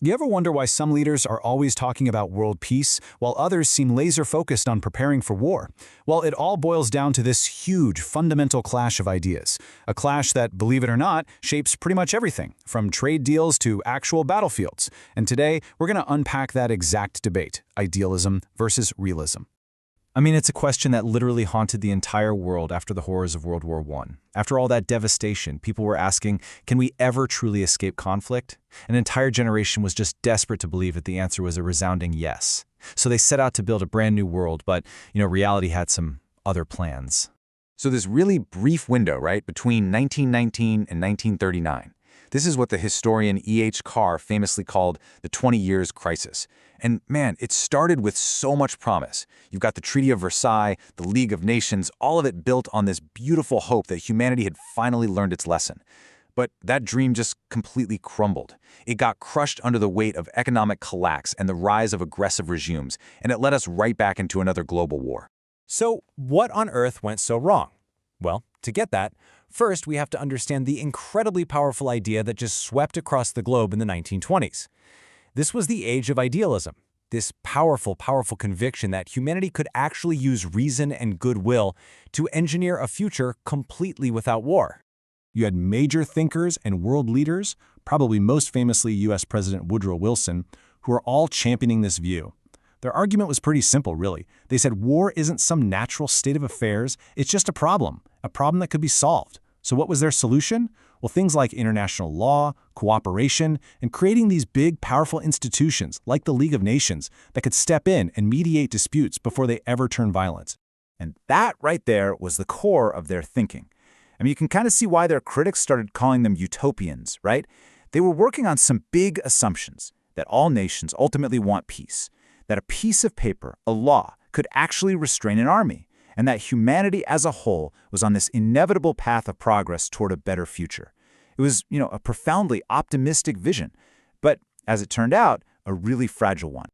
You ever wonder why some leaders are always talking about world peace, while others seem laser-focused on preparing for war? Well, it all boils down to this huge, fundamental clash of ideas. A clash that, believe it or not, shapes pretty much everything, from trade deals to actual battlefields. And today, we're going to unpack that exact debate, idealism versus realism. I mean, it's a question that literally haunted the entire world after the horrors of World War I. After all that devastation, people were asking, can we ever truly escape conflict? An entire generation was just desperate to believe that the answer was a resounding yes. So they set out to build a brand new world, but, reality had some other plans. So this really brief window, right, between 1919 and 1939. This is what the historian E.H. Carr famously called the 20 Years Crisis. And man, it started with so much promise. You've got the Treaty of Versailles, the League of Nations, all of it built on this beautiful hope that humanity had finally learned its lesson. But that dream just completely crumbled. It got crushed under the weight of economic collapse and the rise of aggressive regimes, and it led us right back into another global war. So what on earth went so wrong? Well, to get that, first we have to understand the incredibly powerful idea that just swept across the globe in the 1920s. This was the age of idealism, this powerful conviction that humanity could actually use reason and goodwill to engineer a future completely without war. You had major thinkers and world leaders, probably most famously U.S. President Woodrow Wilson, who were all championing this view. Their argument was pretty simple, really. They said war isn't some natural state of affairs, it's just a problem that could be solved. So what was their solution? Well, things like international law, cooperation, and creating these big, powerful institutions like the League of Nations that could step in and mediate disputes before they ever turn violent. And that right there was the core of their thinking. I mean, you can kind of see why their critics started calling them utopians, right? They were working on some big assumptions that all nations ultimately want peace, that a piece of paper, a law, could actually restrain an army, and that humanity as a whole was on this inevitable path of progress toward a better future. It was, a profoundly optimistic vision, but as it turned out, a really fragile one.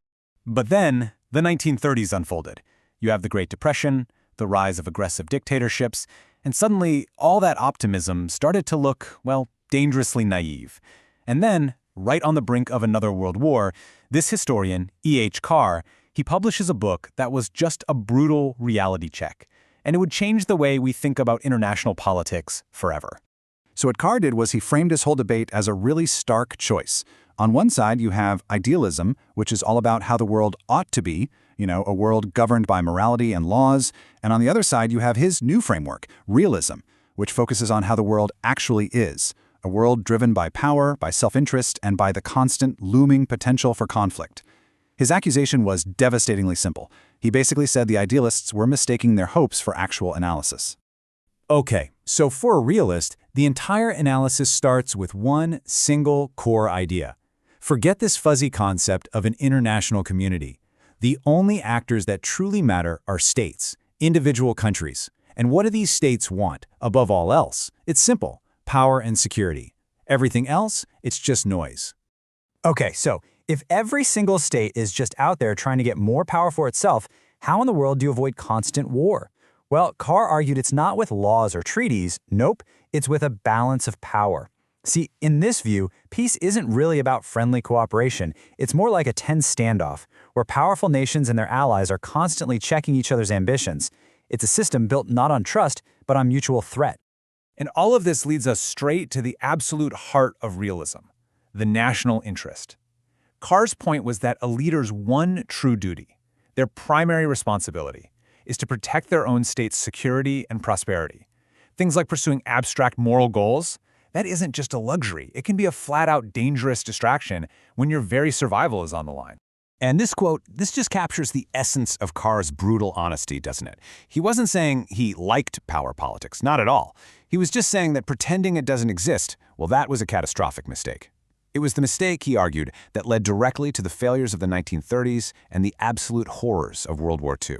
But then, the 1930s unfolded. You have the Great Depression, the rise of aggressive dictatorships, and suddenly all that optimism started to look, well, dangerously naive. And then, right on the brink of another world war, this historian, E.H. Carr, he publishes a book that was just a brutal reality check, and it would change the way we think about international politics forever. So what Carr did was he framed his whole debate as a really stark choice. On one side, you have idealism, which is all about how the world ought to be, a world governed by morality and laws. And on the other side, you have his new framework, realism, which focuses on how the world actually is, a world driven by power, by self-interest, and by the constant looming potential for conflict. His accusation was devastatingly simple. He basically said the idealists were mistaking their hopes for actual analysis. Okay, so for a realist, the entire analysis starts with one single core idea. Forget this fuzzy concept of an international community. The only actors that truly matter are states, individual countries. And what do these states want, above all else? It's simple: power and security. Everything else, it's just noise. Okay, so if every single state is just out there trying to get more power for itself, how in the world do you avoid constant war? Well, Carr argued it's not with laws or treaties. Nope, it's with a balance of power. See, in this view, peace isn't really about friendly cooperation. It's more like a tense standoff, where powerful nations and their allies are constantly checking each other's ambitions. It's a system built not on trust, but on mutual threat. And all of this leads us straight to the absolute heart of realism, the national interest. Carr's point was that a leader's one true duty, their primary responsibility, is to protect their own state's security and prosperity. Things like pursuing abstract moral goals, that isn't just a luxury. It can be a flat-out dangerous distraction when your very survival is on the line. And this quote, this just captures the essence of Carr's brutal honesty, doesn't it? He wasn't saying he liked power politics, not at all. He was just saying that pretending it doesn't exist, well, that was a catastrophic mistake. It was the mistake, he argued, that led directly to the failures of the 1930s and the absolute horrors of World War II.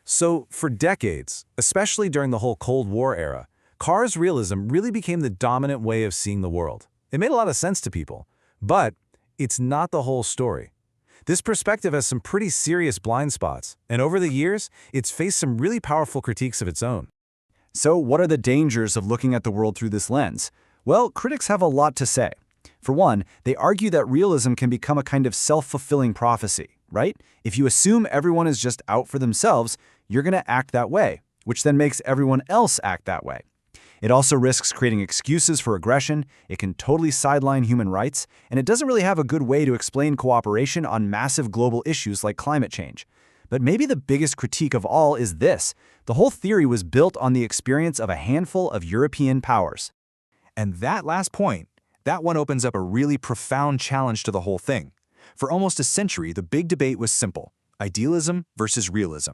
So, for decades, especially during the whole Cold War era, Carr's realism really became the dominant way of seeing the world. It made a lot of sense to people, but it's not the whole story. This perspective has some pretty serious blind spots, and over the years, it's faced some really powerful critiques of its own. So what are the dangers of looking at the world through this lens? Well, critics have a lot to say. For one, they argue that realism can become a kind of self-fulfilling prophecy, right? If you assume everyone is just out for themselves, you're going to act that way, which then makes everyone else act that way. It also risks creating excuses for aggression, it can totally sideline human rights, and it doesn't really have a good way to explain cooperation on massive global issues like climate change. But maybe the biggest critique of all is this: the whole theory was built on the experience of a handful of European powers. And that last point, that one opens up a really profound challenge to the whole thing. For almost a century, the big debate was simple: idealism versus realism.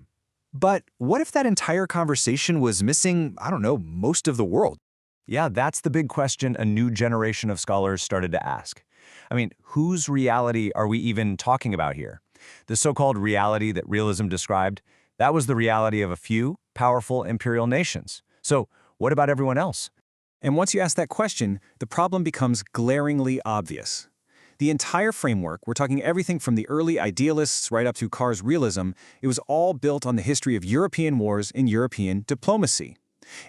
But what if that entire conversation was missing, I don't know, most of the world? Yeah, that's the big question a new generation of scholars started to ask. I mean, whose reality are we even talking about here? The so-called reality that realism described, that was the reality of a few powerful imperial nations. So what about everyone else? And once you ask that question, the problem becomes glaringly obvious. The entire framework, we're talking everything from the early idealists right up to Carr's realism, it was all built on the history of European wars and European diplomacy.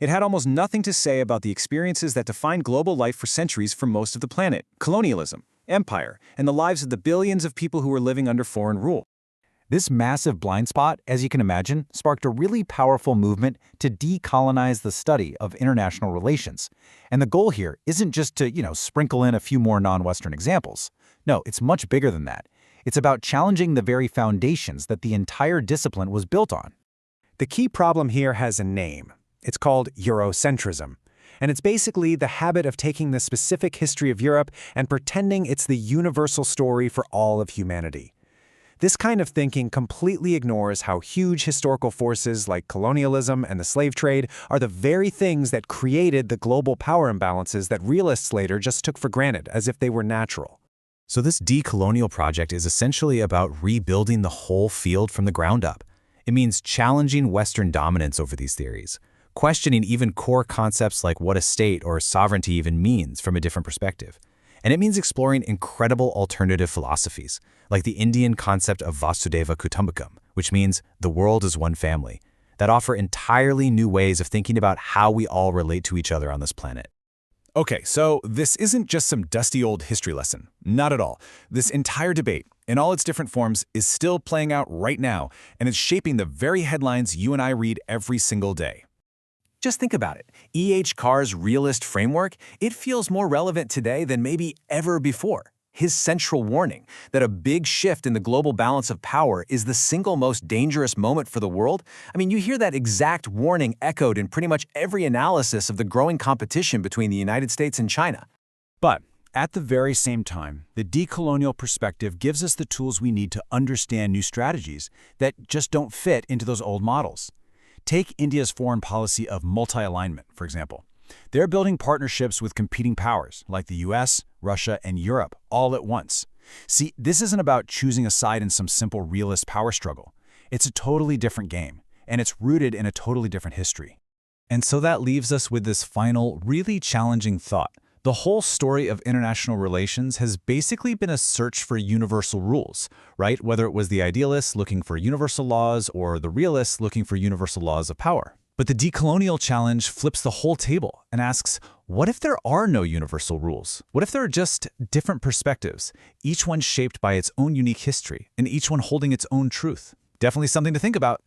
It had almost nothing to say about the experiences that defined global life for centuries for most of the planet: colonialism, empire, and the lives of the billions of people who were living under foreign rule. This massive blind spot, as you can imagine, sparked a really powerful movement to decolonize the study of international relations. And the goal here isn't just to, sprinkle in a few more non-Western examples. No, it's much bigger than that. It's about challenging the very foundations that the entire discipline was built on. The key problem here has a name. It's called Eurocentrism. And it's basically the habit of taking the specific history of Europe and pretending it's the universal story for all of humanity. This kind of thinking completely ignores how huge historical forces like colonialism and the slave trade are the very things that created the global power imbalances that realists later just took for granted as if they were natural. So this decolonial project is essentially about rebuilding the whole field from the ground up. It means challenging Western dominance over these theories, questioning even core concepts like what a state or sovereignty even means from a different perspective. And it means exploring incredible alternative philosophies, like the Indian concept of Vasudeva Kutumbakam, which means the world is one family, that offer entirely new ways of thinking about how we all relate to each other on this planet. Okay, so this isn't just some dusty old history lesson. Not at all. This entire debate, in all its different forms, is still playing out right now, and it's shaping the very headlines you and I read every single day. Just think about it. E.H. Carr's realist framework, it feels more relevant today than maybe ever before. His central warning that a big shift in the global balance of power is the single most dangerous moment for the world. I mean, you hear that exact warning echoed in pretty much every analysis of the growing competition between the United States and China. But at the very same time, the decolonial perspective gives us the tools we need to understand new strategies that just don't fit into those old models. Take India's foreign policy of multi-alignment, for example. They're building partnerships with competing powers like the US, Russia, and Europe all at once. See, this isn't about choosing a side in some simple realist power struggle. It's a totally different game, and it's rooted in a totally different history. And so that leaves us with this final, really challenging thought. The whole story of international relations has basically been a search for universal rules, right? Whether it was the idealists looking for universal laws or the realists looking for universal laws of power. But the decolonial challenge flips the whole table and asks, what if there are no universal rules? What if there are just different perspectives, each one shaped by its own unique history and each one holding its own truth? Definitely something to think about.